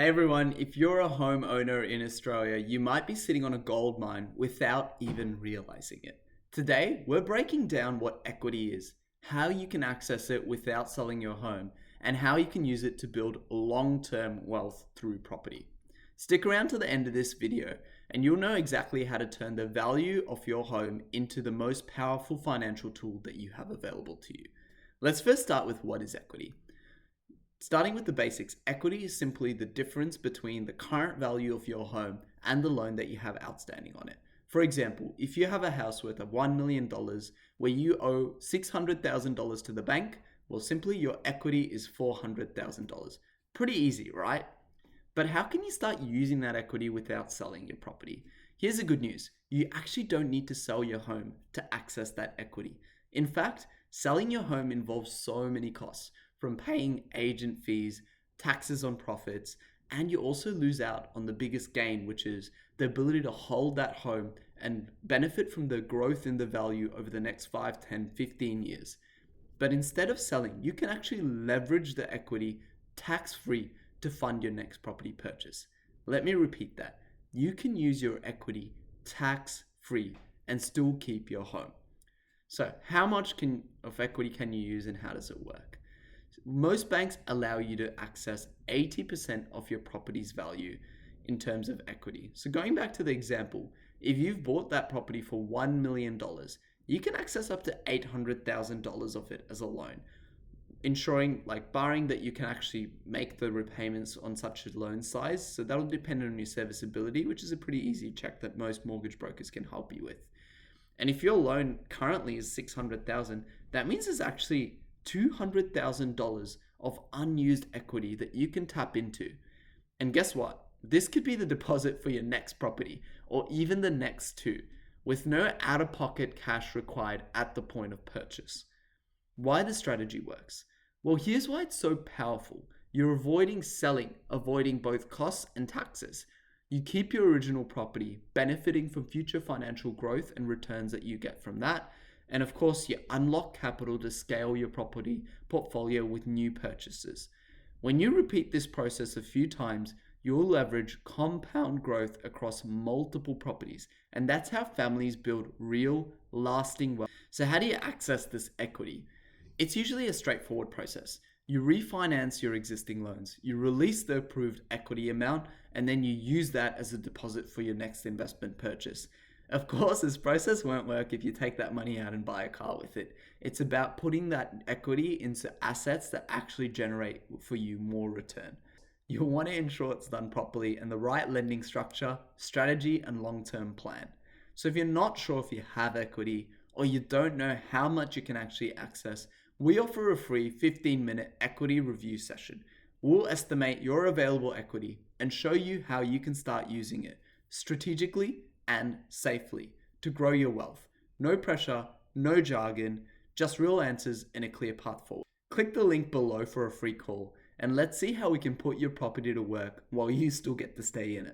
Hey everyone, if you're a homeowner in Australia, you might be sitting on a gold mine without even realizing it. Today, we're breaking down what equity is, how you can access it without selling your home, and how you can use it to build long-term wealth through property. Stick around to the end of this video and you'll know exactly how to turn the value of your home into the most powerful financial tool that you have available to you. Let's first start with what is equity. Starting with the basics, equity is simply the difference between the current value of your home and the loan that you have outstanding on it. For example, if you have a house worth of $1 million where you owe $600,000 to the bank, well, simply your equity is $400,000. Pretty easy, right? But how can you start using that equity without selling your property? Here's the good news. You actually don't need to sell your home to access that equity. In fact, selling your home involves so many costs, from paying agent fees, taxes on profits, and you also lose out on the biggest gain, which is the ability to hold that home and benefit from the growth in the value over the next 5, 10, 15 years. But instead of selling, you can actually leverage the equity tax-free to fund your next property purchase. Let me repeat that. You can use your equity tax-free and still keep your home. So how much of equity can you use and how does it work? Most banks allow you to access 80% of your property's value in terms of equity. So going back to the example, if you've bought that property for $1 million, you can access up to $800,000 of it as a loan, ensuring, barring that you can actually make the repayments on such a loan size. So that'll depend on your serviceability, which is a pretty easy check that most mortgage brokers can help you with. And if your loan currently is $600,000, that means there's actually $200,000 of unused equity that you can tap into. And guess what? This could be the deposit for your next property or even the next two, with no out-of-pocket cash required at the point of purchase. Why the strategy works? Well, here's why it's so powerful. You're avoiding selling, avoiding both costs and taxes. You keep your original property, benefiting from future financial growth and returns that you get from that. And of course, you unlock capital to scale your property portfolio with new purchases. When you repeat this process a few times, you'll leverage compound growth across multiple properties. And that's how families build real, lasting wealth. So how do you access this equity? It's usually a straightforward process. You refinance your existing loans, you release the approved equity amount, and then you use that as a deposit for your next investment purchase. Of course, this process won't work if you take that money out and buy a car with it. It's about putting that equity into assets that actually generate for you more return. You'll want to ensure it's done properly and the right lending structure, strategy, and long-term plan. So if you're not sure if you have equity or you don't know how much you can actually access, we offer a free 15-minute equity review session. We'll estimate your available equity and show you how you can start using it strategically and safely to grow your wealth. No pressure, no jargon, just real answers and a clear path forward. Click the link below for a free call and let's see how we can put your property to work while you still get to stay in it.